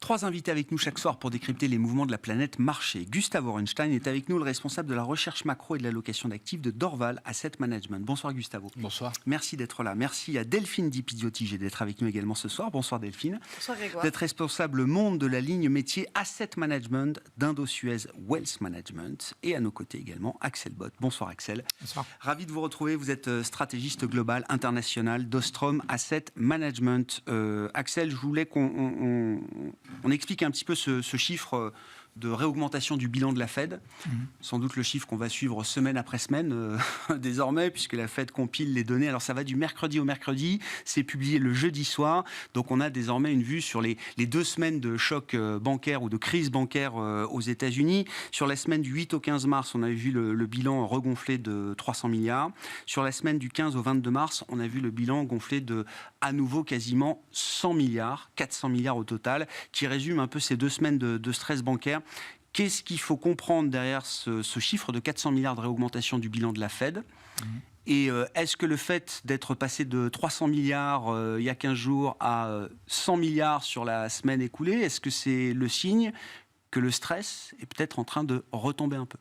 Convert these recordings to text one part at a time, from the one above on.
3 invités avec nous chaque soir pour décrypter les mouvements de la planète marché. Gustave Orenstein est avec nous, le responsable de la recherche macro et de l'allocation d'actifs de Dorval Asset Management. Bonsoir Gustavo. Bonsoir. Merci d'être là. Merci à Delphine Dipidiotige d'être avec nous également ce soir. Bonsoir Delphine. Bonsoir Grégoire. D'être responsable monde de la ligne métier Asset Management d'Indosuez Wealth Management. Et à nos côtés également Axel Bott. Bonsoir Axel. Bonsoir. Ravi de vous retrouver. Vous êtes stratégiste global international d'Ostrom Asset Management. Axel, je voulais qu'on explique un petit peu ce chiffre de réaugmentation du bilan de la Fed. Sans doute le chiffre qu'on va suivre semaine après semaine désormais, puisque la Fed compile les données. Alors ça va du mercredi au mercredi, c'est publié le jeudi soir. Donc on a désormais une vue sur les 2 semaines de choc bancaire ou de crise bancaire aux États-Unis. Sur la semaine du 8 au 15 mars, on a vu le bilan regonflé de 300 milliards. Sur la semaine du 15 au 22 mars, on a vu le bilan gonflé de à nouveau quasiment 100 milliards, 400 milliards au total, qui résume un peu ces 2 semaines de stress bancaire. Qu'est-ce qu'il faut comprendre derrière ce chiffre de 400 milliards de réaugmentation du bilan de la Fed ? Et est-ce que le fait d'être passé de 300 milliards il y a 15 jours à 100 milliards sur la semaine écoulée, est-ce que c'est le signe que le stress est peut-être en train de retomber un peu ?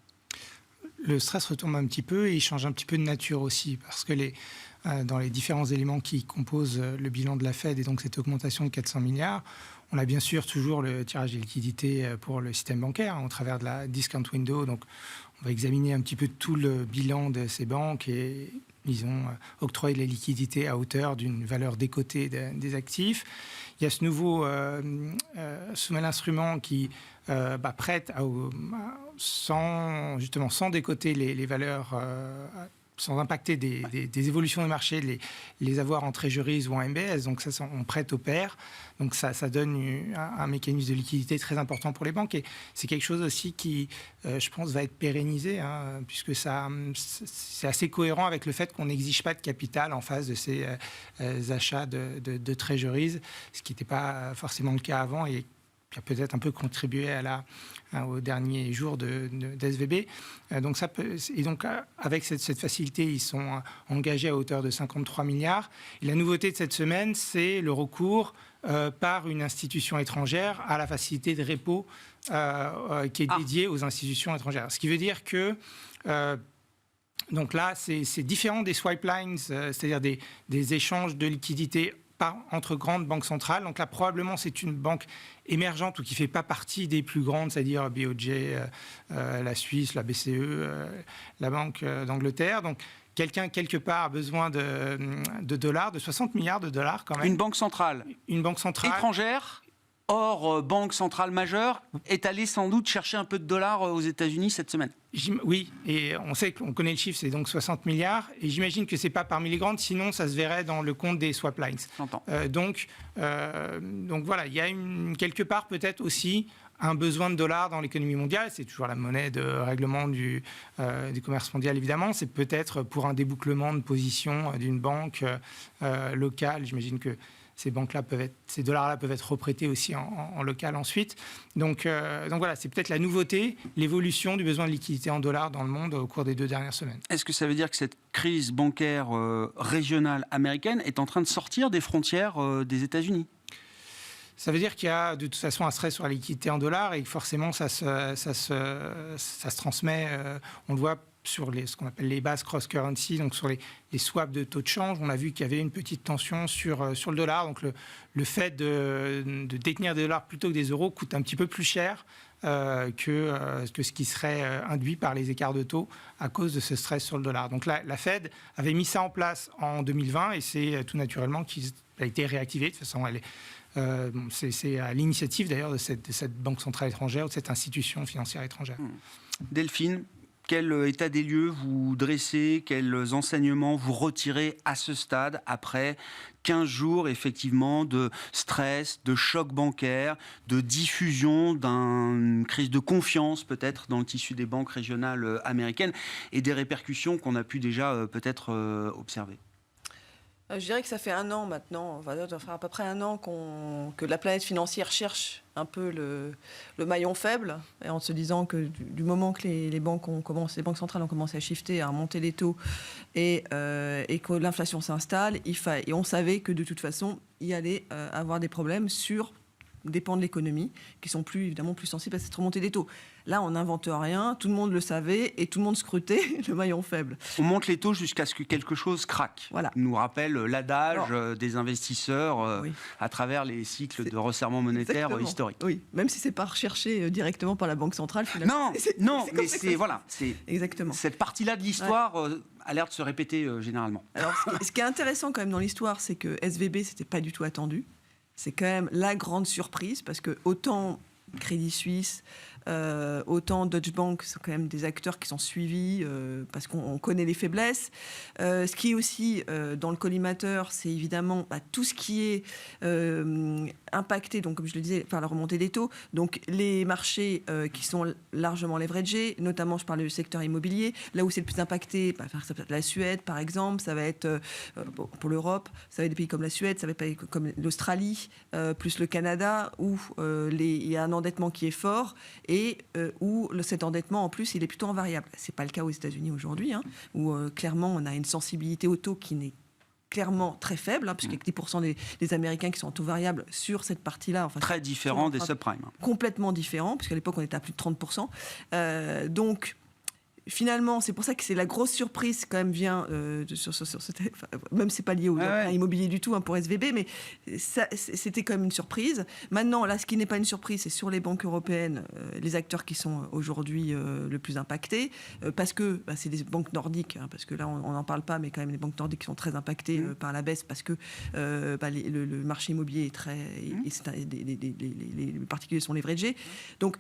Le stress retombe un petit peu et il change un petit peu de nature aussi, parce que dans les différents éléments qui composent le bilan de la Fed et donc cette augmentation de 400 milliards, on a bien sûr toujours le tirage des liquidités pour le système bancaire au travers de la discount window. Donc, on va examiner un petit peu tout le bilan de ces banques et ils ont octroyé de la liquidité à hauteur d'une valeur décotée des actifs. Il y a ce nouveau nouvel instrument qui prête sans décoter les valeurs, sans impacter des évolutions du marché, les avoirs en treasuries ou en MBS. Donc ça, on prête au pair. Donc ça donne un mécanisme de liquidité très important pour les banques. Et c'est quelque chose aussi qui, je pense, va être pérennisé, puisque c'est assez cohérent avec le fait qu'on n'exige pas de capital en face de ces achats de treasuries, ce qui n'était pas forcément le cas avant et qui a peut-être un peu contribué au dernier jour de SVB. Donc avec cette facilité, ils sont engagés à hauteur de 53 milliards. Et la nouveauté de cette semaine, c'est le recours par une institution étrangère à la facilité de repo qui est dédiée aux institutions étrangères. Ce qui veut dire que donc là, c'est différent des swipe lines, c'est-à-dire des échanges de liquidités entre grandes banques centrales. Donc là, probablement, c'est une banque émergente ou qui ne fait pas partie des plus grandes, c'est-à-dire BOJ, la Suisse, la BCE, la Banque d'Angleterre. Donc, quelqu'un, quelque part, a besoin de dollars, de 60 milliards de dollars quand même. Une banque centrale étrangère, hors banque centrale majeure, est allée sans doute chercher un peu de dollars aux États-Unis cette semaine. Oui, et on connaît le chiffre, c'est donc 60 milliards. Et j'imagine que ce n'est pas parmi les grandes, sinon ça se verrait dans le compte des swap lines. J'entends. Donc voilà, il y a quelque part peut-être aussi un besoin de dollars dans l'économie mondiale. C'est toujours la monnaie de règlement du commerce mondial, évidemment. C'est peut-être pour un débouclement de position d'une banque locale. J'imagine que ces dollars-là peuvent être reprêtés aussi en local ensuite. Donc voilà, c'est peut-être la nouveauté, l'évolution du besoin de liquidité en dollars dans le monde au cours des 2 dernières semaines. Est-ce que ça veut dire que cette crise bancaire régionale américaine est en train de sortir des frontières des États-Unis ? Ça veut dire qu'il y a de toute façon un stress sur la liquidité en dollars et que forcément ça se transmet, on le voit sur ce qu'on appelle les bases cross-currency, donc sur les swaps de taux de change. On a vu qu'il y avait une petite tension sur le dollar. Donc le fait de détenir des dollars plutôt que des euros coûte un petit peu plus cher que ce qui serait induit par les écarts de taux à cause de ce stress sur le dollar. Donc la Fed avait mis ça en place en 2020 et c'est tout naturellement qu'il a été réactivé. De toute façon, c'est à l'initiative d'ailleurs de cette banque centrale étrangère ou de cette institution financière étrangère. Delphine, quel état des lieux vous dressez, quels enseignements vous retirez à ce stade après 15 jours effectivement de stress, de choc bancaire, de diffusion d'une crise de confiance peut-être dans le tissu des banques régionales américaines et des répercussions qu'on a pu déjà peut-être observer ? Je dirais que ça fait 1 an maintenant, ça doit faire à peu près 1 an que la planète financière cherche un peu le maillon faible, et en se disant que du moment que les banques centrales ont commencé à shifter, à remonter les taux, et que l'inflation s'installe, et on savait que de toute façon, il y allait avoir des problèmes sur dépend de l'économie, qui sont évidemment plus sensibles à cette remontée des taux. Là, on n'invente rien, tout le monde le savait et tout le monde scrutait le maillon faible. On monte les taux jusqu'à ce que quelque chose craque. Voilà. Nous rappelle l'adage des investisseurs à travers les cycles de resserrement monétaire historiques. Oui, même si c'est pas recherché directement par la Banque centrale. Finalement. Non, mais c'est voilà, c'est exactement. Cette partie-là de l'histoire a l'air de se répéter généralement. Alors, ce qui est intéressant quand même dans l'histoire, c'est que SVB, c'était pas du tout attendu. C'est quand même la grande surprise parce que autant Crédit Suisse, autant Deutsche Bank sont quand même des acteurs qui sont suivis parce qu'on connaît les faiblesses. Ce qui est aussi dans le collimateur, c'est évidemment tout ce qui est impacté, donc, comme je le disais, par la remontée des taux. Donc les marchés qui sont largement leveragés, notamment je parle du secteur immobilier, là où c'est le plus impacté, ça peut être la Suède par exemple, ça va être pour l'Europe, ça va être des pays comme la Suède, ça va être comme l'Australie, plus le Canada, où il y a un endettement qui est fort et où cet endettement, en plus, il est plutôt en variable. Ce n'est pas le cas aux États-Unis aujourd'hui, où clairement, on a une sensibilité au taux qui n'est clairement très faible, puisqu'il y a 10% des Américains qui sont en taux variable sur cette partie-là. Enfin, très différent des subprimes. Complètement différent, puisqu'à l'époque, on était à plus de 30%. Donc, finalement, c'est pour ça que c'est la grosse surprise quand même vient même c'est pas lié au immobilier du tout pour SVB, mais c'était quand même une surprise. Maintenant, là, ce qui n'est pas une surprise, c'est sur les banques européennes, les acteurs qui sont aujourd'hui le plus impactés, parce que c'est des banques nordiques, parce que là on n'en parle pas, mais quand même les banques nordiques qui sont très impactées par la baisse, parce que le marché immobilier est très, les particuliers sont leveragés. Donc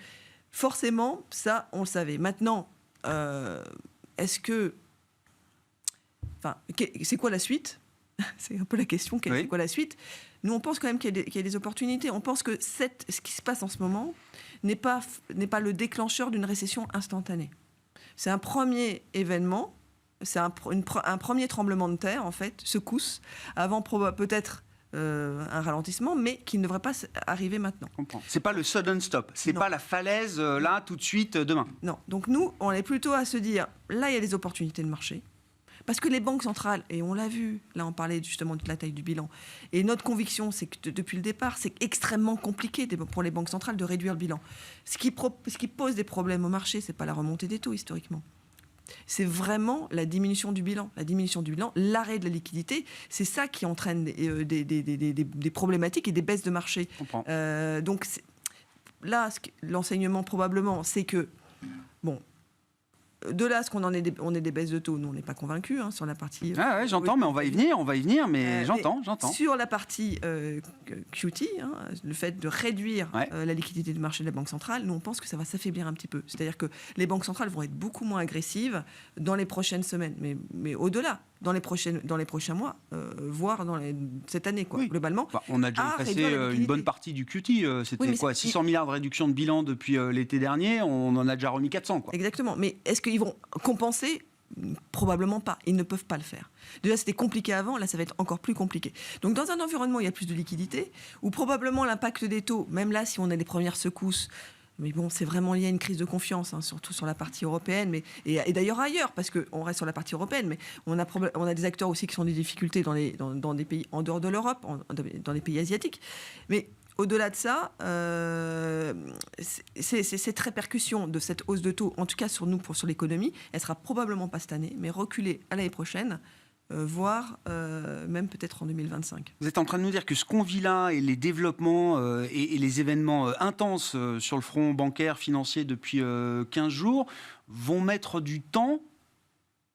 forcément, ça on le savait. Maintenant. Est-ce que... Enfin, c'est quoi la suite ? C'est un peu la question. C'est quoi la suite ? Nous, on pense quand même qu'il y a des opportunités. On pense que ce qui se passe en ce moment n'est pas le déclencheur d'une récession instantanée. C'est un premier événement, c'est un premier tremblement de terre, en fait, secousse, avant peut-être... un ralentissement, mais qui ne devrait pas arriver maintenant. C'est pas le sudden stop, c'est pas la falaise là tout de suite demain. Non, donc nous, on est plutôt à se dire, là il y a des opportunités de marché, parce que les banques centrales, et on l'a vu, là on parlait justement de la taille du bilan, et notre conviction c'est que depuis le départ, c'est extrêmement compliqué pour les banques centrales de réduire le bilan. Ce qui pose des problèmes au marché, c'est pas la remontée des taux historiquement. C'est vraiment la diminution du bilan. La diminution du bilan, l'arrêt de la liquidité, c'est ça qui entraîne des problématiques et des baisses de marché. Donc là, l'enseignement probablement, c'est que, bon, de là, on est des baisses de taux, nous on n'est pas convaincus sur la partie... j'entends, mais on va y venir, mais j'entends. Sur la partie QT, le fait de réduire la liquidité du marché de la Banque centrale, nous on pense que ça va s'affaiblir un petit peu. C'est-à-dire que les banques centrales vont être beaucoup moins agressives dans les prochaines semaines, mais au-delà, dans les prochains mois, voire cette année, globalement. On a déjà passé une bonne partie du QT, c'était 600 milliards de réduction de bilan depuis l'été dernier, on en a déjà remis 400. Exactement, mais est-ce qu'ils vont compenser ? Probablement pas, ils ne peuvent pas le faire. Déjà c'était compliqué avant, là ça va être encore plus compliqué. Donc dans un environnement où il y a plus de liquidité, où probablement l'impact des taux, même là si on a les premières secousses, mais bon, c'est vraiment lié à une crise de confiance, surtout sur la partie européenne, et d'ailleurs ailleurs, parce qu'on reste sur la partie européenne, mais on a des acteurs aussi qui sont en difficulté dans des pays en dehors de l'Europe, dans les pays asiatiques. Mais au-delà de ça, cette répercussion de cette hausse de taux, en tout cas sur l'économie, elle sera probablement pas cette année, mais reculée à l'année prochaine, voire même peut-être en 2025. Vous êtes en train de nous dire que ce qu'on vit là et les développements et les événements intenses sur le front bancaire, financier depuis 15 jours vont mettre du temps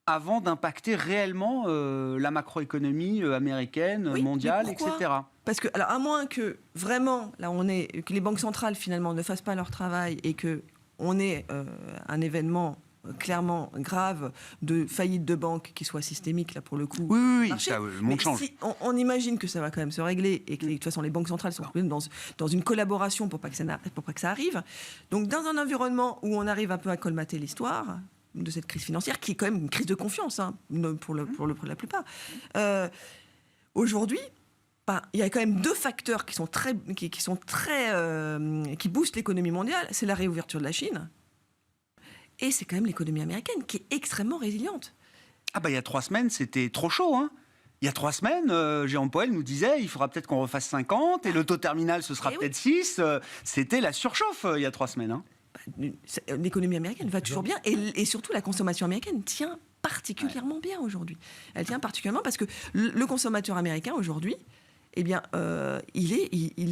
avant d'impacter réellement la macroéconomie américaine, mondiale, etc. Parce que, alors, à moins que vraiment, là, que les banques centrales finalement ne fassent pas leur travail et qu'on ait un événement clairement grave de faillite de banque qui soit systémique, là, pour le coup. Oui, ça, le monde change. Si on imagine que ça va quand même se régler et que, de toute façon, les banques centrales sont dans une collaboration pour pas que ça arrive. Donc, dans un environnement où on arrive un peu à colmater l'histoire de cette crise financière, qui est quand même une crise de confiance, pour la plupart, aujourd'hui, il y a quand même deux facteurs qui boostent l'économie mondiale. C'est la réouverture de la Chine et c'est quand même l'économie américaine qui est extrêmement résiliente. Il y a 3 semaines, c'était trop chaud. Il y a 3 semaines, Jérôme Powell nous disait il faudra peut-être qu'on refasse 50 et le taux terminal ce sera peut-être 6. C'était la surchauffe il y a 3 semaines. Hein. L'économie américaine va toujours bien et surtout la consommation américaine tient particulièrement bien aujourd'hui. Elle tient particulièrement parce que le consommateur américain aujourd'hui, eh bien, il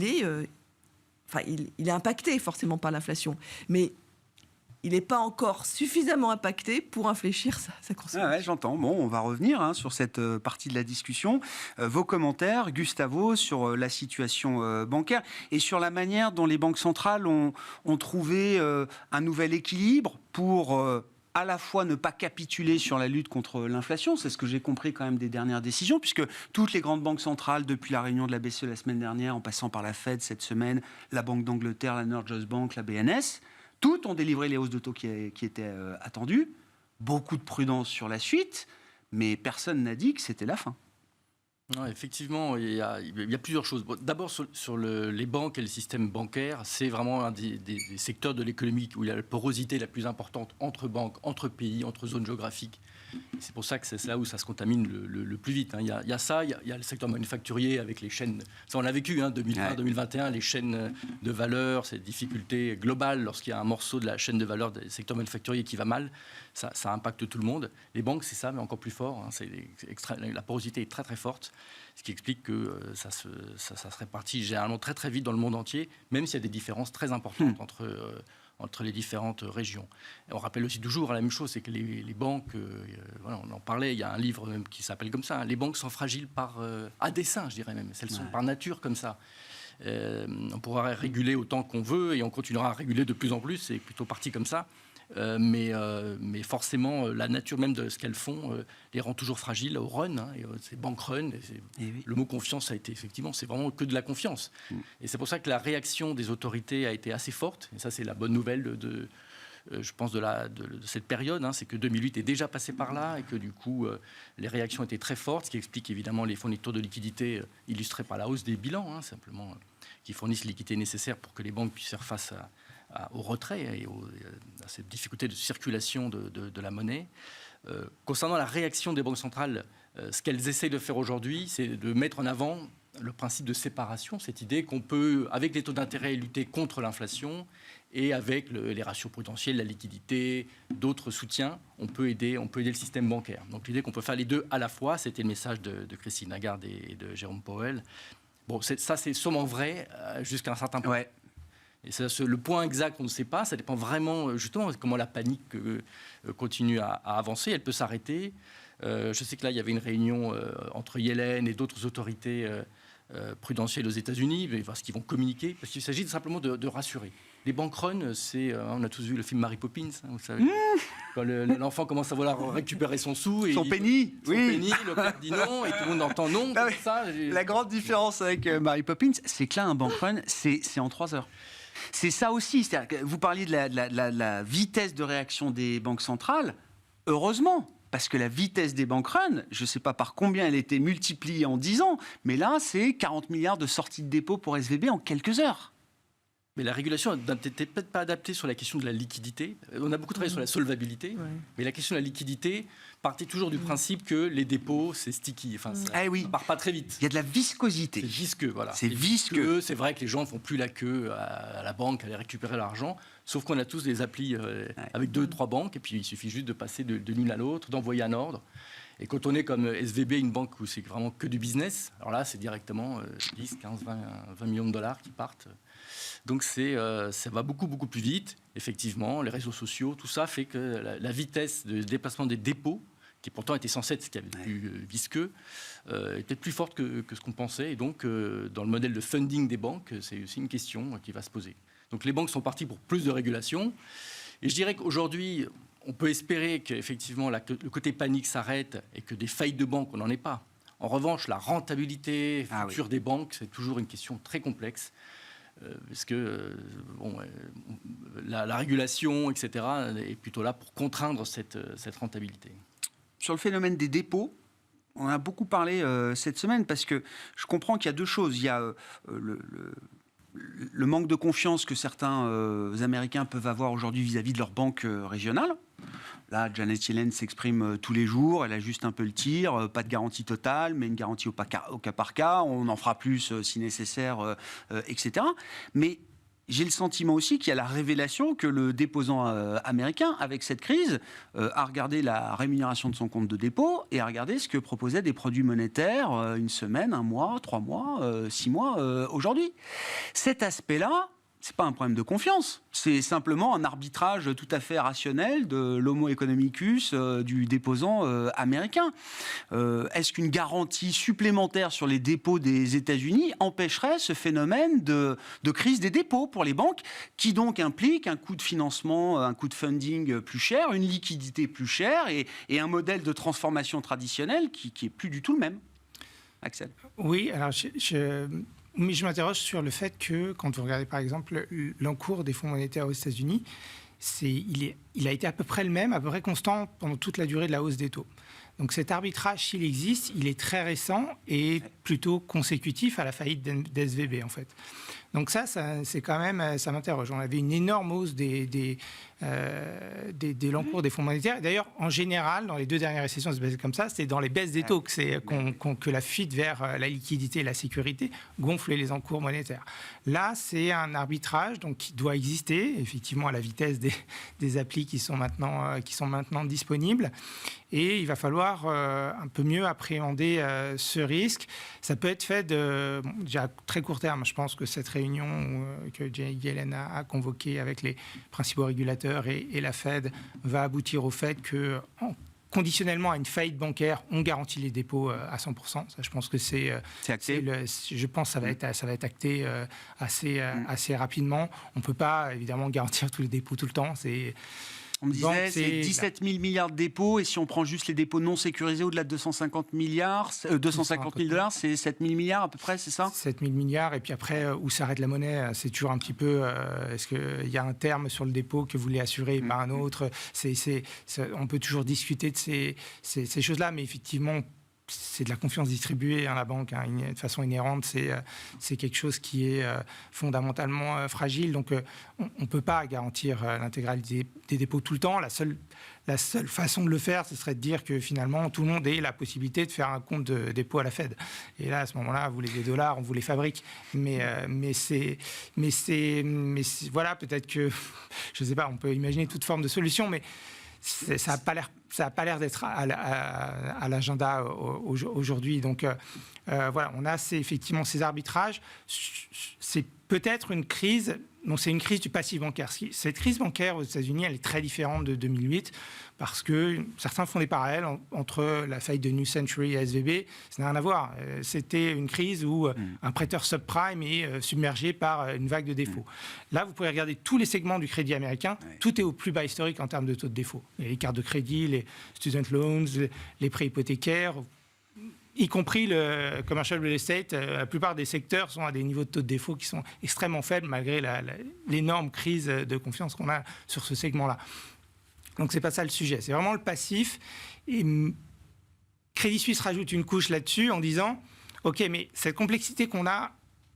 est impacté forcément par l'inflation, mais il n'est pas encore suffisamment impacté pour infléchir sa consommation. Ah ouais, j'entends. Bon, on va revenir sur cette partie de la discussion. Vos commentaires, Gustavo, sur la situation bancaire et sur la manière dont les banques centrales ont trouvé un nouvel équilibre pour à la fois ne pas capituler sur la lutte contre l'inflation, c'est ce que j'ai compris quand même des dernières décisions, puisque toutes les grandes banques centrales, depuis la réunion de la BCE la semaine dernière, en passant par la Fed cette semaine, la Banque d'Angleterre, la Norges Bank, la BNS, toutes ont délivré les hausses de taux qui étaient attendues. Beaucoup de prudence sur la suite, mais personne n'a dit que c'était la fin. Non, effectivement, il y a plusieurs choses. Bon, d'abord, sur les banques et le système bancaire, c'est vraiment un des secteurs de l'économie où il y a la porosité la plus importante entre banques, entre pays, entre zones géographiques. C'est pour ça que c'est là où ça se contamine le plus vite. Il y a ça, il y a le secteur manufacturier avec les chaînes. Ça, on l'a vécu, 2020-2021, les chaînes de valeur, ces difficultés globales lorsqu'il y a un morceau de la chaîne de valeur des secteurs manufacturiers qui va mal. Ça impacte tout le monde. Les banques, c'est ça, mais encore plus fort. La porosité est très très forte, ce qui explique que ça se répartit généralement très très vite dans le monde entier, même s'il y a des différences très importantes entre les différentes régions. Et on rappelle aussi toujours la même chose, c'est que les banques, on en parlait, il y a un livre même qui s'appelle comme ça, les banques sont fragiles à dessein, je dirais même, elles sont par nature comme ça. On pourra réguler autant qu'on veut et on continuera à réguler de plus en plus, c'est plutôt parti comme ça. Mais forcément, la nature même de ce qu'elles font les rend toujours fragiles au run. C'est bank run. Le mot confiance a été effectivement, c'est vraiment que de la confiance. Et c'est pour ça que la réaction des autorités a été assez forte. Et ça, c'est la bonne nouvelle je pense de cette période. C'est que 2008 est déjà passé par là et que du coup, les réactions étaient très fortes, ce qui explique évidemment les fournitures de liquidités illustrées par la hausse des bilans, simplement, qui fournissent les liquidités nécessaires pour que les banques puissent faire face au retrait et à cette difficulté de circulation de la monnaie. Concernant la réaction des banques centrales, ce qu'elles essayent de faire aujourd'hui, c'est de mettre en avant le principe de séparation, cette idée qu'on peut, avec les taux d'intérêt, lutter contre l'inflation et avec les ratios prudentiels, la liquidité, d'autres soutiens, on peut aider le système bancaire. Donc l'idée qu'on peut faire les deux à la fois, c'était le message de Christine Lagarde et de Jérôme Powell. Bon, ça c'est sûrement vrai jusqu'à un certain point. Ouais. Et le point exact, on ne sait pas. Ça dépend vraiment, justement, comment la panique continue à avancer. Elle peut s'arrêter. Je sais que là, il y avait une réunion entre Yellen et d'autres autorités prudentielles aux États-Unis. Il va voir ce qu'ils vont communiquer. Parce qu'il s'agit simplement de rassurer. Les bank runs, on a tous vu le film Mary Poppins, vous savez. Quand l'enfant commence à vouloir récupérer son sou. Et son penny, le père dit non, et tout le monde entend non. Ah, la grande différence avec Mary Poppins, c'est que là, un bank run, c'est en 3 heures. C'est ça aussi. Vous parliez de la vitesse de réaction des banques centrales. Heureusement, parce que la vitesse des bank runs, je ne sais pas par combien elle était multipliée en 10 ans, mais là, c'est 40 milliards de sorties de dépôt pour SVB en quelques heures. Mais la régulation n'était peut-être pas adaptée sur la question de la liquidité. On a beaucoup travaillé sur la solvabilité, mais la question de la liquidité partait toujours du principe que les dépôts, c'est sticky. Enfin, ça ne part pas très vite. Il y a de la viscosité. C'est visqueux, voilà. C'est visqueux. C'est vrai que les gens ne font plus la queue à la banque, à aller récupérer l'argent, sauf qu'on a tous des applis avec 2-3 banques, et puis il suffit juste de passer de l'une à l'autre, d'envoyer un ordre. Et quand on est comme SVB, une banque où c'est vraiment que du business, alors là, c'est directement 10, 15, 20 millions de dollars qui partent. Donc ça va beaucoup, beaucoup plus vite. Effectivement, les réseaux sociaux, tout ça fait que la vitesse de déplacement des dépôts, qui pourtant était censée être ce qu'il y avait de plus visqueux, est peut-être plus forte que ce qu'on pensait. Et donc, dans le modèle de funding des banques, c'est aussi une question qui va se poser. Donc les banques sont parties pour plus de régulation. Et je dirais qu'aujourd'hui, on peut espérer qu'effectivement le côté panique s'arrête et que des faillites de banques, on n'en ait pas. En revanche, la rentabilité future des banques, c'est toujours une question très complexe. Parce que la régulation, etc., est plutôt là pour contraindre cette rentabilité. Sur le phénomène des dépôts, on a beaucoup parlé cette semaine parce que je comprends qu'il y a 2 choses. Il y a le manque de confiance que certains Américains peuvent avoir aujourd'hui vis-à-vis de leur banque régionale. Là, Janet Yellen s'exprime tous les jours, elle ajuste un peu le tir, pas de garantie totale, mais une garantie au cas par cas, on en fera plus si nécessaire, etc. Mais j'ai le sentiment aussi qu'il y a la révélation que le déposant américain, avec cette crise, a regardé la rémunération de son compte de dépôt et a regardé ce que proposaient des produits monétaires une semaine, 1 mois, 3 mois, 6 mois aujourd'hui. Cet aspect-là, c'est pas un problème de confiance, c'est simplement un arbitrage tout à fait rationnel de l'homo economicus du déposant américain. Est-ce qu'une garantie supplémentaire sur les dépôts des États-Unis empêcherait ce phénomène de crise des dépôts pour les banques, qui donc implique un coût de financement, un coût de funding plus cher, une liquidité plus chère et un modèle de transformation traditionnel qui est plus du tout le même? Axel. Oui, alors mais je m'interroge sur le fait que, quand vous regardez par exemple l'encours des fonds monétaires aux États-Unis, il a été à peu près le même, à peu près constant pendant toute la durée de la hausse des taux. Donc cet arbitrage, s'il existe, il est très récent et plutôt consécutif à la faillite d'SVB en fait. Donc ça c'est quand même, ça m'interroge. On avait une énorme hausse de l'encours des fonds monétaires. D'ailleurs, en général, dans les 2 dernières récessions, c'est comme ça, c'est dans les baisses des taux que la fuite vers la liquidité et la sécurité gonfle les encours monétaires. Là, c'est un arbitrage donc, qui doit exister, effectivement, à la vitesse des applis qui sont maintenant disponibles. Et il va falloir un peu mieux appréhender ce risque. Ça peut être fait déjà à très court terme. Je pense que cette réunion que Janet Yellen a convoquée avec les principaux régulateurs et la Fed va aboutir au fait que, conditionnellement à une faillite bancaire, on garantit les dépôts à 100%. Ça, je pense que c'est acté. Je pense que ça va être acté assez rapidement. On ne peut pas, évidemment, garantir tous les dépôts tout le temps. On me disait, c'est 17 000 milliards de dépôts, et si on prend juste les dépôts non sécurisés au-delà de 250 000 dollars, c'est 7 000 milliards à peu près, c'est ça? 7 000 milliards, et puis après, où s'arrête la monnaie, c'est toujours un petit peu, est-ce qu'il y a un terme sur le dépôt que vous voulez assurer par un autre? On peut toujours discuter de ces choses-là, mais effectivement, c'est de la confiance distribuée, la banque, de façon inhérente, c'est quelque chose qui est fondamentalement fragile. Donc, on ne peut pas garantir l'intégralité des dépôts tout le temps. La seule façon de le faire, ce serait de dire que finalement, tout le monde ait la possibilité de faire un compte de dépôt à la Fed. Et là, à ce moment-là, vous voulez des dollars, on vous les fabrique. Mais voilà, peut-être que, je ne sais pas, on peut imaginer toute forme de solution, mais ça n'a pas l'air d'être à l'agenda aujourd'hui. Donc voilà, on a effectivement ces arbitrages. C'est peut-être une crise, c'est une crise du passif bancaire. Cette crise bancaire aux États-Unis, elle est très différente de 2008 parce que certains font des parallèles entre la faillite de New Century et SVB. Ça n'a rien à voir. C'était une crise où un prêteur subprime est submergé par une vague de défauts. Là, vous pouvez regarder tous les segments du crédit américain. Tout est au plus bas historique en termes de taux de défaut. Les cartes de crédit, les student loans, les prêts hypothécaires, y compris le commercial real estate. La plupart des secteurs sont à des niveaux de taux de défaut qui sont extrêmement faibles malgré l'énorme crise de confiance qu'on a sur ce segment-là. Donc, ce n'est pas ça le sujet. C'est vraiment le passif. Et Crédit Suisse rajoute une couche là-dessus en disant « OK, mais cette complexité qu'on a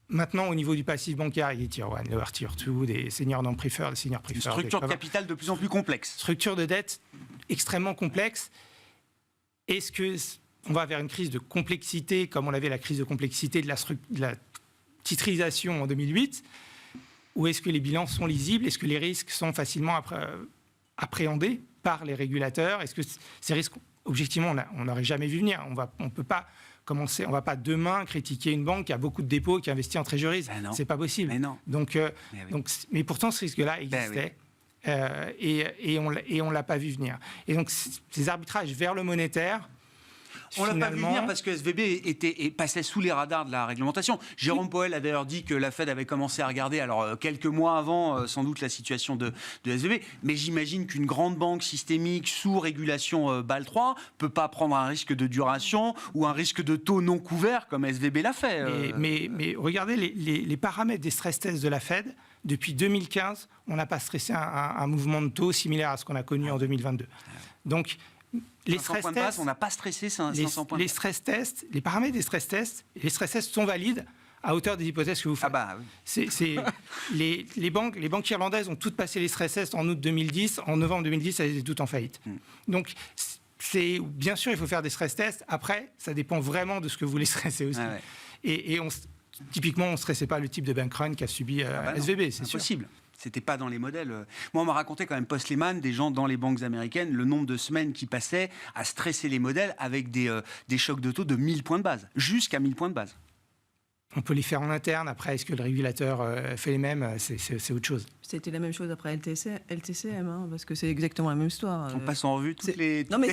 maintenant au niveau du passif bancaire, il y a Tier 1, Lower Tier 2, des seniors non-preferred, des seniors preferred. » Une structure de capital de plus en plus complexe. Structure de dette extrêmement complexe. Est-ce qu'on va vers une crise de complexité, comme on avait la crise de complexité de la titrisation en 2008, ou est-ce que les bilans sont lisibles? Est-ce que les risques sont facilement appréhendés par les régulateurs? Est-ce que ces risques, objectivement, on n'aurait jamais vu venir? On peut pas commencer, on va pas demain critiquer une banque qui a beaucoup de dépôts, qui investit en trésorerie. C'est pas possible. Mais non. Mais pourtant, ce risque-là existait. Et on l'a pas vu venir. Et donc, ces arbitrages vers le monétaire, on l'a pas vu venir parce que SVB passait sous les radars de la réglementation. Jérôme Powell a d'ailleurs dit que la Fed avait commencé à regarder, alors quelques mois avant, sans doute, la situation de SVB. Mais j'imagine qu'une grande banque systémique sous régulation BAL 3 peut pas prendre un risque de duration ou un risque de taux non couvert comme SVB l'a fait. Mais regardez les paramètres des stress tests de la Fed. Depuis 2015, on n'a pas stressé un mouvement de taux similaire à ce qu'on a connu en 2022. Donc, les stress tests, on n'a pas stressé 500 points de base. Les stress tests, les paramètres des stress tests, les stress tests sont valides à hauteur des hypothèses que vous faites. Ah bah oui. Les banques irlandaises ont toutes passé les stress tests en août 2010. En novembre 2010, elles étaient toutes en faillite. Donc, bien sûr, il faut faire des stress tests. Après, ça dépend vraiment de ce que vous voulez stresser aussi. Ah ouais. Et typiquement, on ne stressait pas le type de bank run qu'a subi SVB, c'est sûr. Impossible. C'était pas dans les modèles. Moi, on m'a raconté quand même post-Lehman, des gens dans les banques américaines, le nombre de semaines qui passaient à stresser les modèles avec des chocs de taux de 1000 points de base, jusqu'à 1000 points de base. On peut les faire en interne. Après, est-ce que le régulateur fait les mêmes ? C'est autre chose. C'était la même chose après LTCM, hein, parce que c'est exactement la même histoire. On passe en revue toutes les... Non, mais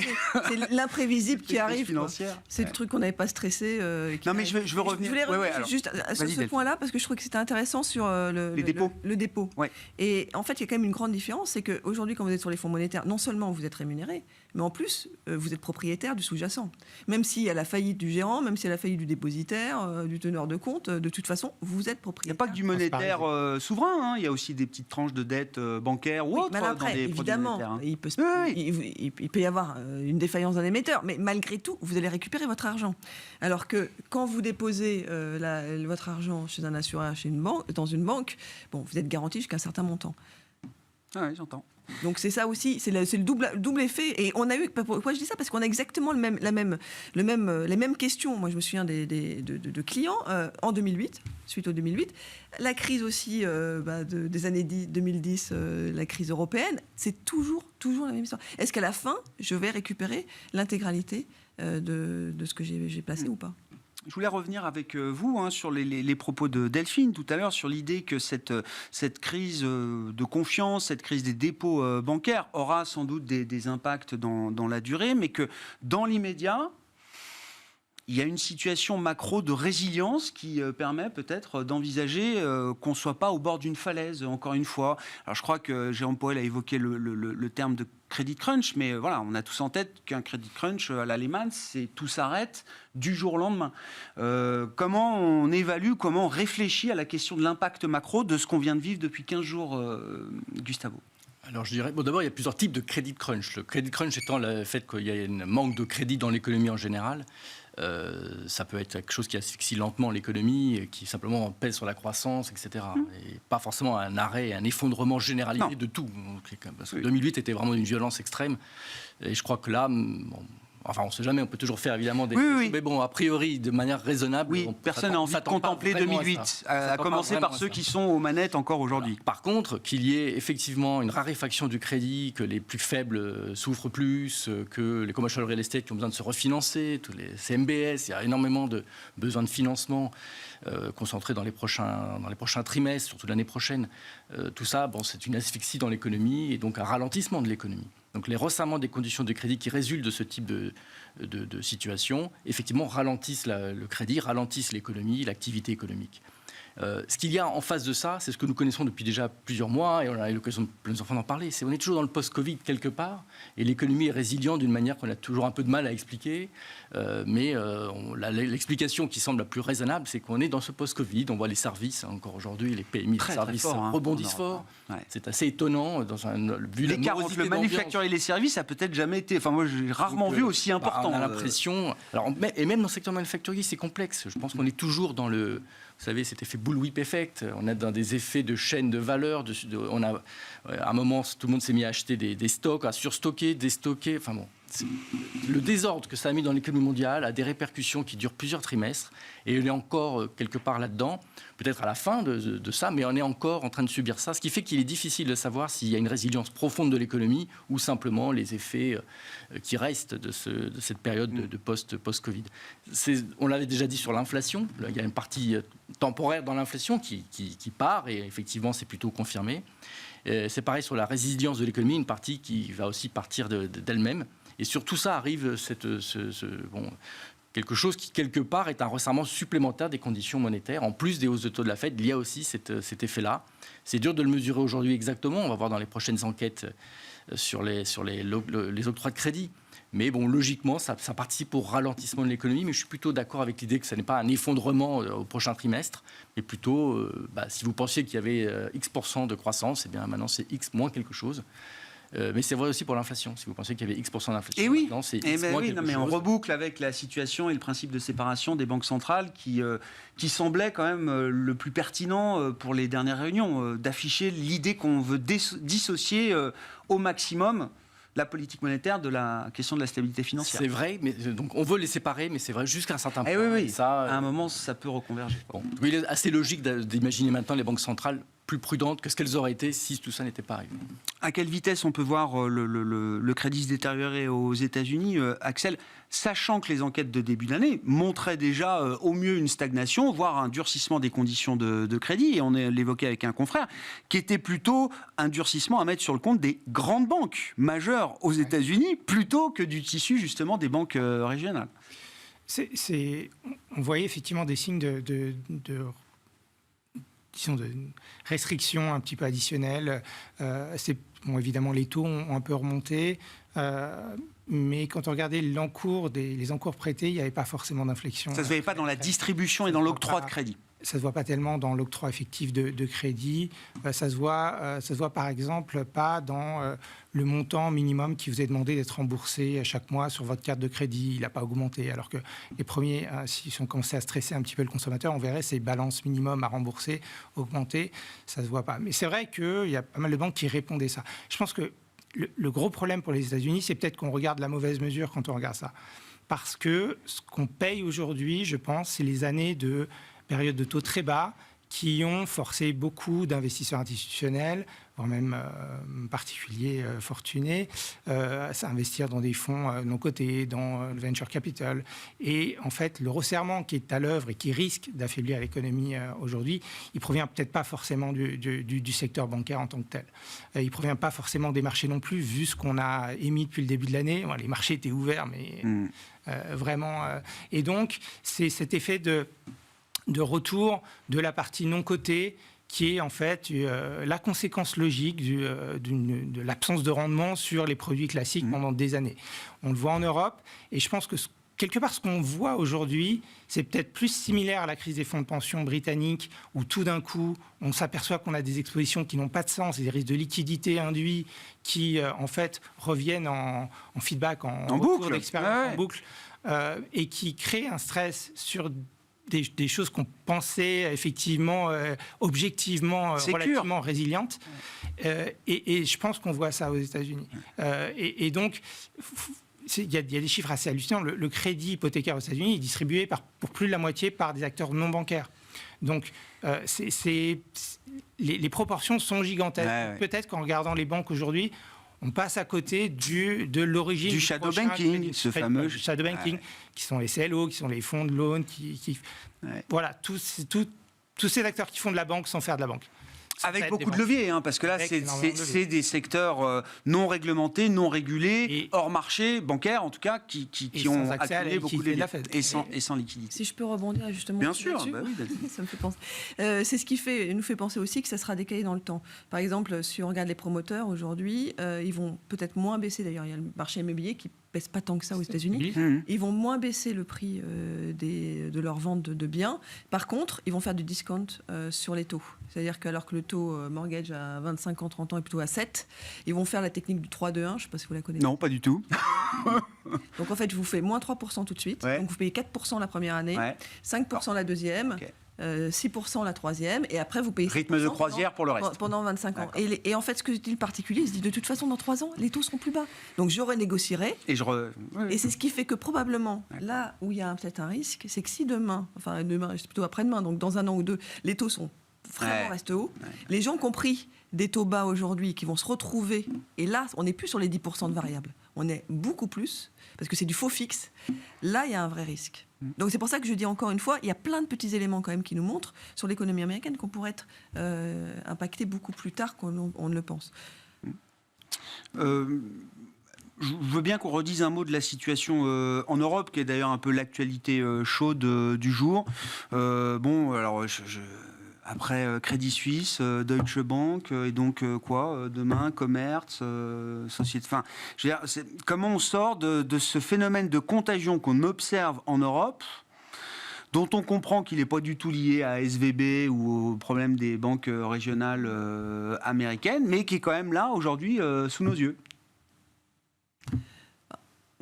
c'est l'imprévisible qui arrive. Financière. C'est le truc qu'on n'avait pas stressé. Non, mais je veux revenir. Je voulais revenir juste sur ce point-là, parce que je trouvais que c'était intéressant sur le dépôt. Ouais. Et en fait, il y a quand même une grande différence, c'est qu'aujourd'hui, quand vous êtes sur les fonds monétaires, non seulement vous êtes rémunéré, mais en plus, vous êtes propriétaire du sous-jacent. Même s'il y a la faillite du gérant, même s'il y a la faillite du dépositaire, du teneur de compte, de toute façon, vous êtes Il propriétaire. n'y a pas que du monétaire souverain, hein. Il y a aussi des petites tranches de dette bancaire ou autre mais après, dans des évidemment, produits monétaires. il peut y avoir une défaillance d'un émetteur, mais malgré tout, vous allez récupérer votre argent. Alors que quand vous déposez votre argent chez un assureur, dans une banque, bon, vous êtes garanti jusqu'à un certain montant. Ah oui, j'entends. Donc c'est ça aussi, c'est le double effet. Et on a eu, pourquoi je dis ça ? Parce qu'on a exactement les mêmes questions. Moi, je me souviens de clients en 2008, suite au 2008. La crise aussi des années 2010, la crise européenne, c'est toujours la même histoire. Est-ce qu'à la fin, je vais récupérer l'intégralité de ce que j'ai placé ou pas ? Je voulais revenir avec vous sur les propos de Delphine tout à l'heure, sur l'idée que cette crise de confiance, cette crise des dépôts bancaires aura sans doute des impacts dans la durée, mais que dans l'immédiat, il y a une situation macro de résilience qui permet peut-être d'envisager qu'on ne soit pas au bord d'une falaise, encore une fois. Alors je crois que Jérôme Powell a évoqué le terme de credit crunch, mais voilà, on a tous en tête qu'un credit crunch à la Lehman, c'est tout s'arrête du jour au lendemain. Comment on évalue, comment on réfléchit à la question de l'impact macro de ce qu'on vient de vivre depuis 15 jours, Gustavo ? Alors je dirais, d'abord il y a plusieurs types de credit crunch. Le credit crunch étant le fait qu'il y a un manque de crédit dans l'économie en général. Ça peut être quelque chose qui asphyxie lentement l'économie, qui simplement pèse sur la croissance, etc. Et pas forcément un arrêt, un effondrement généralisé de tout. Parce que 2008 était vraiment d'une violence extrême. Et je crois que là... Enfin, on ne sait jamais, on peut toujours faire évidemment des... Oui. Mais bon, a priori, de manière raisonnable... Personne n'a envie de contempler 2008, à commencer par ceux qui sont aux manettes encore aujourd'hui. Par contre, qu'il y ait effectivement une raréfaction du crédit, que les plus faibles souffrent plus, que les commercial real estate qui ont besoin de se refinancer, tous les CMBS, il y a énormément de besoins de financement concentrés dans les prochains trimestres, surtout l'année prochaine. Tout ça, c'est une asphyxie dans l'économie et donc un ralentissement de l'économie. Donc les resserrements des conditions de crédit qui résultent de ce type de situation, effectivement, ralentissent le crédit, ralentissent l'économie, l'activité économique. Ce qu'il y a en face de ça, c'est ce que nous connaissons depuis déjà plusieurs mois, et on a eu l'occasion de plein d'enfants d'en parler, on est toujours dans le post-Covid quelque part, et l'économie est résiliente d'une manière qu'on a toujours un peu de mal à expliquer, mais l'explication qui semble la plus raisonnable, c'est qu'on est dans ce post-Covid, on voit les services, encore aujourd'hui, les PMI de services rebondissent fort, c'est assez étonnant, vu l'écart entre le manufacturier et les services a peut-être jamais été, enfin moi j'ai rarement vu aussi important. On a l'impression, et même dans le secteur manufacturier, c'est complexe, je pense qu'on est toujours dans le... Vous savez, cet effet bullwhip effect, on est dans des effets de chaîne de valeur. À un moment, tout le monde s'est mis à acheter des stocks, à surstocker, déstocker. Enfin bon, le désordre que ça a mis dans l'économie mondiale a des répercussions qui durent plusieurs trimestres. Et on est encore quelque part là-dedans, peut-être à la fin de ça, mais on est encore en train de subir ça. Ce qui fait qu'il est difficile de savoir s'il y a une résilience profonde de l'économie ou simplement les effets qui restent de cette période de post-Covid. On l'avait déjà dit sur l'inflation. Il y a une partie temporaire dans l'inflation qui part, et effectivement, c'est plutôt confirmé. C'est pareil sur la résilience de l'économie, une partie qui va aussi partir d'elle-même. Et sur tout ça arrive quelque chose qui, quelque part, est un resserrement supplémentaire des conditions monétaires. En plus des hausses de taux de la Fed, il y a aussi cet effet-là. C'est dur de le mesurer aujourd'hui exactement. On va voir dans les prochaines enquêtes sur les octrois de crédit. Mais bon, logiquement, ça participe au ralentissement de l'économie. Mais je suis plutôt d'accord avec l'idée que ce n'est pas un effondrement au prochain trimestre, mais plutôt, si vous pensiez qu'il y avait X% de croissance, eh bien maintenant c'est X moins quelque chose. Mais c'est vrai aussi pour l'inflation. Si vous pensez qu'il y avait X% d'inflation, Et oui, maintenant, c'est et X ben moins oui, quelque non, mais on chose. reboucle avec la situation et le principe de séparation des banques centrales qui semblait quand même le plus pertinent pour les dernières réunions, d'afficher l'idée qu'on veut dissocier au maximum la politique monétaire de la question de la stabilité financière. C'est vrai, mais donc on veut les séparer, mais c'est vrai jusqu'à un certain point. Eh oui, Et ça, à un moment, ça peut reconverger. bon. Mais il est assez logique d'imaginer maintenant les banques centrales plus prudentes que ce qu'elles auraient été si tout ça n'était pas arrivé. À quelle vitesse on peut voir le crédit se détériorer aux États-Unis, Axel, sachant que les enquêtes de début d'année montraient déjà au mieux une stagnation, voire un durcissement des conditions de crédit, et on l'évoquait avec un confrère, qui était plutôt un durcissement à mettre sur le compte des grandes banques majeures aux États-Unis, plutôt que du tissu justement des banques régionales. On voyait effectivement des signes de restrictions un petit peu additionnelles. Évidemment, les taux ont un peu remonté, mais quand on regardait les encours prêtés, il n'y avait pas forcément d'inflexion. Ça ne se voyait pas dans la distribution et dans l'octroi de crédit. Ça ne se voit pas tellement dans l'octroi effectif de crédit. Ça se voit par exemple pas dans le montant minimum qui vous est demandé d'être remboursé chaque mois sur votre carte de crédit. Il n'a pas augmenté. Alors que les premiers, si on commençait à stresser un petit peu le consommateur, on verrait ces balances minimum à rembourser augmenter. Ça ne se voit pas. Mais c'est vrai qu'il y a pas mal de banques qui répondaient ça. Je pense que le gros problème pour les États-Unis, c'est peut-être qu'on regarde la mauvaise mesure quand on regarde ça. Parce que ce qu'on paye aujourd'hui, je pense, c'est les années de période de taux très bas qui ont forcé beaucoup d'investisseurs institutionnels, voire même particuliers fortunés, à s'investir dans des fonds non cotés, dans le venture capital. Et en fait, le resserrement qui est à l'œuvre et qui risque d'affaiblir l'économie aujourd'hui, il provient peut-être pas forcément du secteur bancaire en tant que tel. Il provient pas forcément des marchés non plus, vu ce qu'on a émis depuis le début de l'année. Bon, les marchés étaient ouverts, mais vraiment... et donc, c'est cet effet de retour de la partie non cotée qui est en fait la conséquence logique de l'absence de rendement sur les produits classiques pendant des années. On le voit en Europe et je pense que quelque part ce qu'on voit aujourd'hui, c'est peut-être plus similaire à la crise des fonds de pension britanniques où tout d'un coup on s'aperçoit qu'on a des expositions qui n'ont pas de sens et des risques de liquidité induits qui en fait reviennent en feedback, en boucle d'expérience, en boucle et qui créent un stress sur des choses qu'on pensait effectivement, objectivement, relativement résilientes. Et je pense qu'on voit ça aux États-Unis. Et donc, il y a des chiffres assez hallucinants. Le crédit hypothécaire aux États-Unis est distribué pour plus de la moitié par des acteurs non bancaires. Donc, les proportions sont gigantesques. Ouais. Peut-être qu'en regardant les banques aujourd'hui, on passe à côté de l'origine du shadow banking, ce fameux shadow banking, qui sont les CLO, qui sont les fonds de loan, voilà, tous ces acteurs qui font de la banque sans faire de la banque. Avec beaucoup de leviers, parce que là, c'est des secteurs non réglementés, non régulés, et hors marché, bancaire en tout cas, qui ont accumulé beaucoup de leviers et sans liquidité. Si je peux rebondir justement bien sûr, bah oui, ça me fait penser. C'est ce qui nous fait penser aussi que ça sera décalé dans le temps. Par exemple, si on regarde les promoteurs aujourd'hui, ils vont peut-être moins baisser. D'ailleurs, il y a le marché immobilier qui baisse pas tant que ça aux États-Unis. Ils vont moins baisser le prix de leur vente de biens. Par contre, ils vont faire du discount sur les taux. C'est-à-dire qu'alors que le taux mortgage à 25 ans, 30 ans est plutôt à 7, ils vont faire la technique du 3-2-1. Je ne sais pas si vous la connaissez. Non, pas du tout. Donc en fait, je vous fais moins 3% tout de suite. Ouais. Donc vous payez 4% la première année, 5% la deuxième. 6% la troisième, et après vous payez rythme de croisière pour le reste pendant 25 ans. Et en fait, ce que dit le particulier, il se dit de toute façon dans 3 ans les taux seront plus bas, donc je renégocierai. Et c'est ce qui fait que probablement là où il y a peut-être un risque, c'est que si demain c'est plutôt après-demain, donc dans 1 an ou 2, les taux sont vraiment restent hauts, les gens qui ont pris des taux bas aujourd'hui qui vont se retrouver, et là on n'est plus sur les 10% de variables, on est beaucoup plus parce que c'est du faux fixe. Là il y a un vrai risque. Donc c'est pour ça que je dis encore une fois, il y a plein de petits éléments quand même qui nous montrent sur l'économie américaine qu'on pourrait être impacté beaucoup plus tard qu'on ne le pense. Je veux bien qu'on redise un mot de la situation en Europe, qui est d'ailleurs un peu l'actualité chaude du jour. Alors après Crédit Suisse, Deutsche Bank, et donc demain, Commerz, Société... Enfin, je veux dire, comment on sort de ce phénomène de contagion qu'on observe en Europe, dont on comprend qu'il n'est pas du tout lié à SVB ou au problème des banques régionales américaines, mais qui est quand même là aujourd'hui sous nos yeux.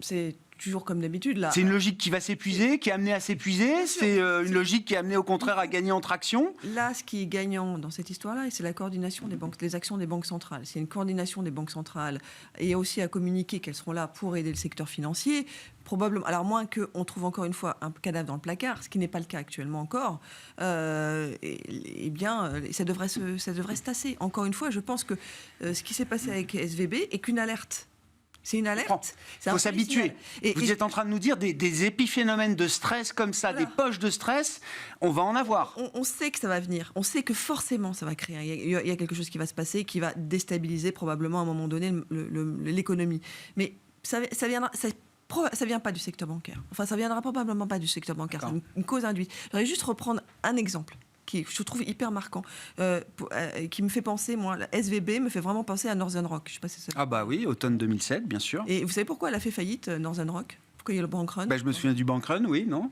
C'est toujours comme d'habitude là. C'est une logique qui va s'épuiser, qui est amenée à s'épuiser. C'est une logique qui est amenée au contraire à gagner en traction. Là, ce qui est gagnant dans cette histoire-là, c'est la coordination des banques, les actions des banques centrales. C'est une coordination des banques centrales et aussi à communiquer qu'elles seront là pour aider le secteur financier. Probablement, alors moins qu'on trouve encore une fois un cadavre dans le placard, ce qui n'est pas le cas actuellement encore, bien, ça devrait se tasser. Encore une fois, je pense que ce qui s'est passé avec SVB est qu'une alerte. C'est une alerte. Il faut s'habituer. Vous êtes en train de nous dire des épiphénomènes de stress comme ça, voilà. Des poches de stress, on va en avoir. On sait que ça va venir. On sait que forcément ça va créer. Il y a quelque chose qui va se passer, qui va déstabiliser probablement à un moment donné l'économie. Mais ça vient pas du secteur bancaire. Enfin, ça viendra probablement pas du secteur bancaire. C'est une cause induite. Je voudrais juste reprendre un exemple qui je trouve hyper marquant, qui me fait penser, moi, la SVB me fait vraiment penser à Northern Rock. Je sais pas si c'est ça. Ah bah oui, automne 2007, bien sûr. Et vous savez pourquoi elle a fait faillite, Northern Rock? Pourquoi il y a le bank run? Je me souviens du bank run, oui, non?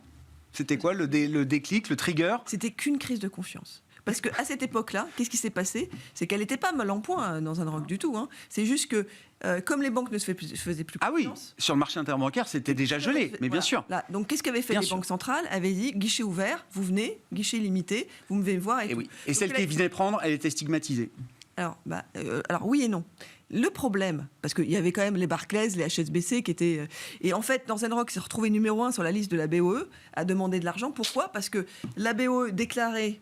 C'était quoi le déclic, le trigger? C'était qu'une crise de confiance. Parce qu'à cette époque-là, qu'est-ce qui s'est passé? C'est qu'elle n'était pas mal en point dans un rock du tout. Hein. C'est juste que, comme les banques ne se faisaient plus confiance... Ah oui, sur le marché interbancaire, c'était déjà gelé, mais bien sûr. Là, donc, qu'est-ce qu'avaient fait les banques centrales? Elles avaient dit, guichet ouvert, vous venez, guichet limité, vous venez voir... Et oui. Et celle qui venait prendre, elle était stigmatisée. Alors oui et non. Le problème, parce qu'il y avait quand même les Barclays, les HSBC qui étaient... et en fait, Northern Rock s'est retrouvé numéro 1 sur la liste de la BOE, à demander de l'argent. Pourquoi? Parce que la BOE déclarait...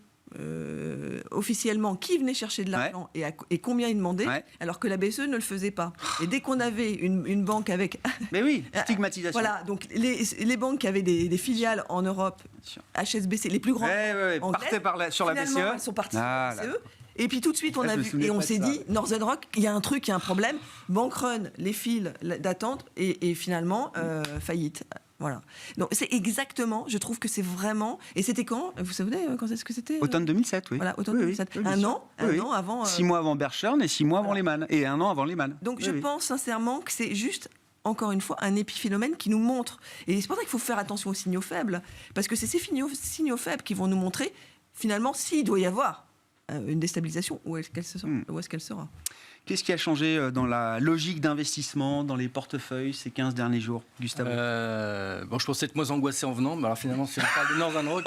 officiellement qui venait chercher de l'argent et combien il demandait, alors que la BCE ne le faisait pas. Et dès qu'on avait une banque avec... Mais oui, stigmatisation. Voilà, donc les banques qui avaient des filiales en Europe, HSBC, les plus grandes partaient sur la BCE. Elles sont parties sur la BCE. Et puis tout de suite, on a vu, et on s'est dit, Northern Rock, il y a un truc, il y a un problème. Bank run, les files d'attente, et finalement, faillite. Voilà. Donc c'est exactement, je trouve que c'est vraiment... Et c'était quand? Vous savez quand est-ce que c'était? Automne 2007, oui. Voilà, automne 2007. Oui, un an avant... 6 mois avant Bear Stearns et 6 mois avant Lehman. Et 1 an avant Lehman. Donc je pense sincèrement que c'est juste, encore une fois, un épiphénomène qui nous montre. Et c'est pour ça qu'il faut faire attention aux signaux faibles. Parce que c'est ces signaux faibles qui vont nous montrer, finalement, s'il doit y avoir une déstabilisation, où est-ce qu'elle sera. Qu'est-ce qui a changé dans la logique d'investissement, dans les portefeuilles ces 15 derniers jours, Gustavo? Je pensais être moins angoissé en venant, mais alors finalement, si on parle de Northern Rock...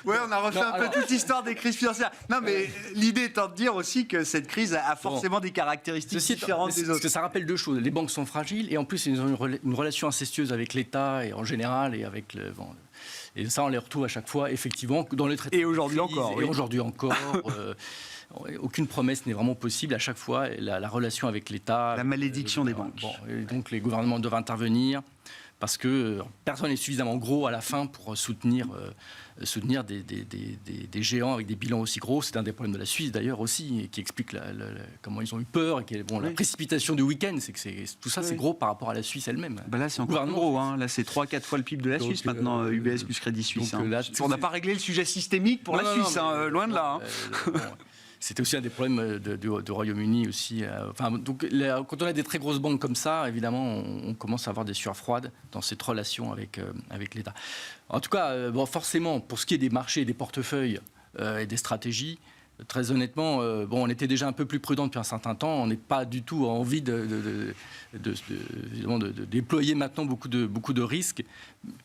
Oui, on a refait un peu toute l'histoire des crises financières. Non, mais l'idée étant de dire aussi que cette crise a forcément des caractéristiques différentes des autres. Parce que ça rappelle deux choses. Les banques sont fragiles, et en plus, ils ont une relation incestueuse avec l'État, et en général, et avec le... Et ça, on les retrouve à chaque fois, effectivement, dans les traités. Et aujourd'hui encore. Et aujourd'hui encore. Aucune promesse n'est vraiment possible. À chaque fois, la relation avec l'État... La malédiction des banques. Et donc, les gouvernements doivent intervenir parce que personne n'est suffisamment gros à la fin pour soutenir des géants avec des bilans aussi gros. C'est un des problèmes de la Suisse, d'ailleurs, aussi, et qui explique comment ils ont eu peur. Et la précipitation du week-end, c'est que tout ça, c'est gros par rapport à la Suisse elle-même. Là, c'est encore gros. Hein. Là, c'est 3-4 fois le PIB de la Suisse, maintenant, UBS plus Crédit Suisse. Là, on n'a pas réglé le sujet systémique pour la Suisse, loin de là. C'était aussi un des problèmes du Royaume-Uni aussi. Donc, quand on a des très grosses banques comme ça, évidemment, on commence à avoir des sueurs froides dans cette relation avec l'État. En tout cas, forcément, pour ce qui est des marchés, des portefeuilles et des stratégies, très honnêtement, on était déjà un peu plus prudent depuis un certain temps. On n'est pas du tout envie de déployer maintenant beaucoup de risques,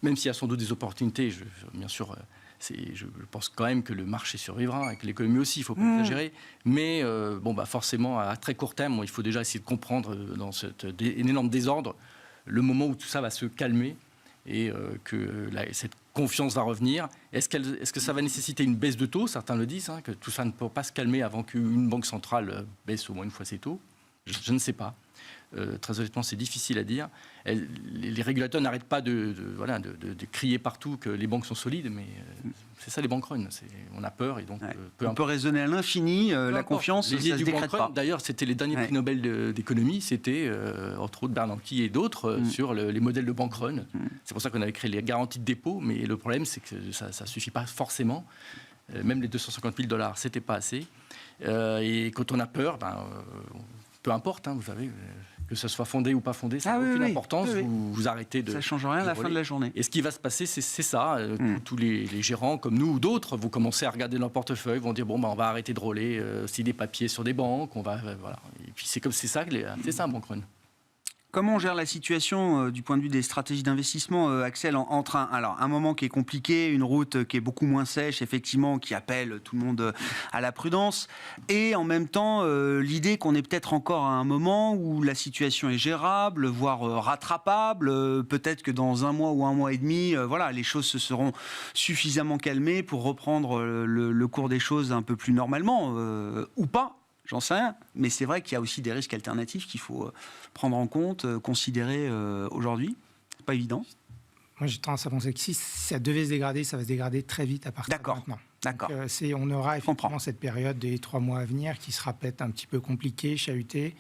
même s'il y a sans doute des opportunités, bien sûr. Je pense quand même que le marché survivra, et que l'économie aussi, il ne faut pas exagérer. Mais forcément, à très court terme, il faut déjà essayer de comprendre dans cet énorme désordre le moment où tout ça va se calmer et que cette confiance va revenir. Est-ce que ça va nécessiter une baisse de taux? Certains le disent, que tout ça ne peut pas se calmer avant qu'une banque centrale baisse au moins une fois ses taux. Je ne sais pas. Très honnêtement, c'est difficile à dire. Les régulateurs n'arrêtent pas de crier partout que les banques sont solides, mais c'est ça les bank runs. On a peur et donc on peut raisonner à l'infini. La confiance, ça se décrète pas. D'ailleurs, c'était les derniers prix Nobel d'économie, c'était entre autres Bernanke et d'autres sur les modèles de bank run. C'est pour ça qu'on avait créé les garanties de dépôt, mais le problème, c'est que ça ne suffit pas forcément. Même les $250 000, c'était pas assez. Et quand on a peur, peu importe, vous savez, Que ça soit fondé ou pas fondé, ça n'a aucune importance. Vous arrêtez de... Ça ne change rien à la fin de la journée. Et ce qui va se passer, c'est ça. Tous les gérants, comme nous ou d'autres, vont commencer à regarder leur portefeuille, vont dire, on va arrêter de rouler aussi des papiers sur des banques. Voilà. Et puis c'est ça un bank run. Comment on gère la situation du point de vue des stratégies d'investissement, Axel, entre un moment qui est compliqué, une route qui est beaucoup moins sèche, effectivement, qui appelle tout le monde à la prudence, et en même temps l'idée qu'on est peut-être encore à un moment où la situation est gérable, voire rattrapable, peut-être que dans un mois ou un mois et demi, les choses se seront suffisamment calmées pour reprendre le cours des choses un peu plus normalement, ou pas. J'en sais rien, mais c'est vrai qu'il y a aussi des risques alternatifs qu'il faut prendre en compte, considérer aujourd'hui. C'est pas évident. Moi, j'ai tendance à penser que si ça devait se dégrader, ça va se dégrader très vite à partir de maintenant. D'accord. Donc, on aura effectivement cette période des 3 mois à venir qui sera peut-être un petit peu compliquée, chahutée.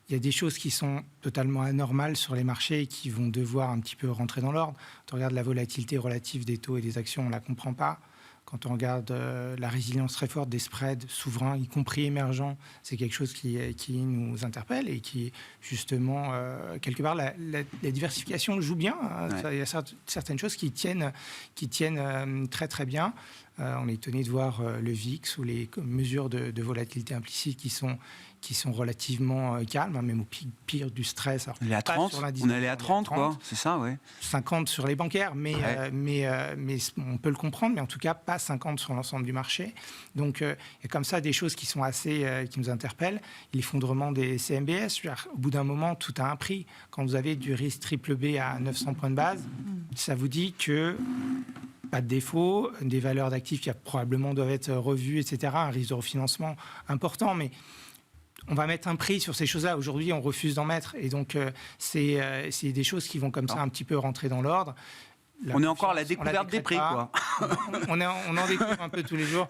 Il y a des choses qui sont totalement anormales sur les marchés et qui vont devoir un petit peu rentrer dans l'ordre. Quand on regarde la volatilité relative des taux et des actions, on ne la comprend pas. Quand on regarde la résilience très forte des spreads souverains, y compris émergents, c'est quelque chose qui nous interpelle et qui, justement, quelque part, la diversification joue bien. Il y a certaines choses qui tiennent très, très bien. On est étonné de voir le VIX ou les mesures de volatilité implicite qui sont relativement calmes, même au pire du stress. Alors, on est à 30, on est allé à 30, quoi. C'est ça, 50 sur les bancaires, mais on peut le comprendre, mais en tout cas pas 50 sur l'ensemble du marché. Donc il y a comme ça des choses qui sont assez, qui nous interpellent. L'effondrement des CMBS, au bout d'un moment, tout a un prix. Quand vous avez du risque triple B à 900 points de base, ça vous dit que pas de défaut, des valeurs d'actifs qui probablement doivent être revues, etc., un risque de refinancement important, mais on va mettre un prix sur ces choses-là. Aujourd'hui, on refuse d'en mettre. Et donc, c'est des choses qui vont comme ça un petit peu rentrer dans l'ordre. On est encore à la découverte des prix, quoi. On en découvre un peu tous les jours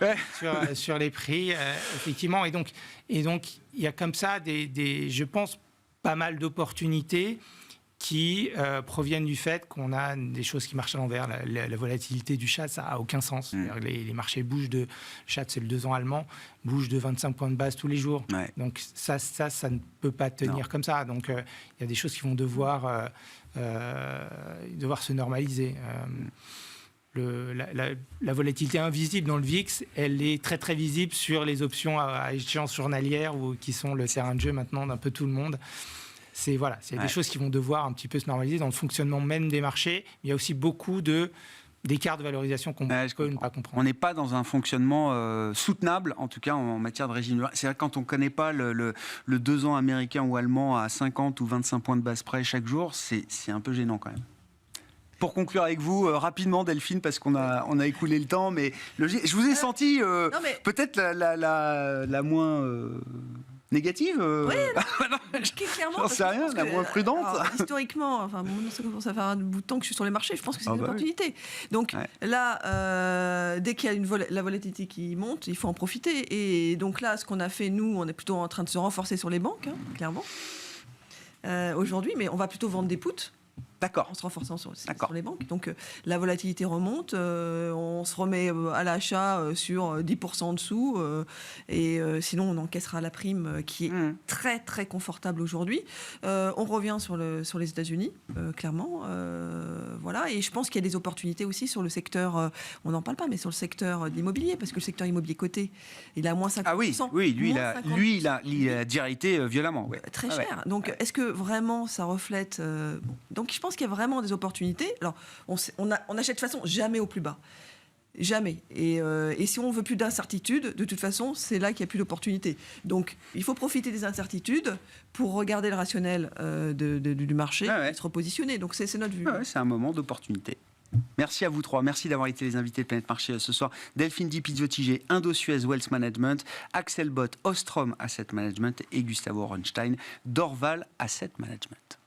sur les prix, effectivement. Et donc, il y a comme ça, je pense, pas mal d'opportunités qui proviennent du fait qu'on a des choses qui marchent à l'envers. La volatilité du chat, ça n'a aucun sens. Les marchés bougent le chat, c'est le 2 ans allemand, bouge de 25 points de base tous les jours. Ouais. Donc ça ne peut pas tenir comme ça. Donc il y a des choses qui vont devoir se normaliser. La volatilité invisible dans le VIX, elle est très très visible sur les options à échéance journalière qui sont le terrain de jeu maintenant d'un peu tout le monde. C'est des choses qui vont devoir un petit peu se normaliser dans le fonctionnement même des marchés. Il y a aussi beaucoup d'écarts de valorisation qu'on peut ne pas comprendre. On n'est pas dans un fonctionnement soutenable, en tout cas en matière de régime. C'est vrai que quand on ne connaît pas le 2 ans américain ou allemand à 50 ou 25 points de base près chaque jour, c'est un peu gênant quand même. Pour conclure avec vous, rapidement Delphine, parce qu'on a écoulé le temps, mais je vous ai senti peut-être la moins... négative Oui, clairement. J'en sais rien, la moins prudente. Alors, historiquement, ça commence à faire un bout de temps que je suis sur les marchés, je pense que c'est une opportunité. Donc là, dès qu'il y a la volatilité qui monte, il faut en profiter. Et donc là, ce qu'on a fait, nous, on est plutôt en train de se renforcer sur les banques, clairement, aujourd'hui, mais on va plutôt vendre des puts. D'accord. En se renforçant sur les banques. Donc la volatilité remonte, on se remet à l'achat sur 10% en dessous, et sinon on encaissera la prime qui est très très confortable aujourd'hui. On revient sur les États-Unis, clairement. Voilà, et je pense qu'il y a des opportunités aussi sur le secteur, on n'en parle pas, mais sur le secteur de l'immobilier, parce que le secteur immobilier coté, il a moins 50%. Ah oui, lui il a directé violemment. Ouais. Très cher. Donc est-ce que vraiment ça reflète... Donc je pense qu'il y a vraiment des opportunités. Alors, on achète de toute façon jamais au plus bas. Jamais. Et si on veut plus d'incertitude, de toute façon, c'est là qu'il n'y a plus d'opportunités. Donc, il faut profiter des incertitudes pour regarder le rationnel du marché et se repositionner. Donc, c'est notre vue. C'est un moment d'opportunité. Merci à vous trois. Merci d'avoir été les invités de Planète Marché ce soir. Delphine Di Pizzo-Tiger, Indo-Suez Wealth Management, Axel Bott, Ostrom Asset Management et Gustavo Ronstein, Dorval Asset Management.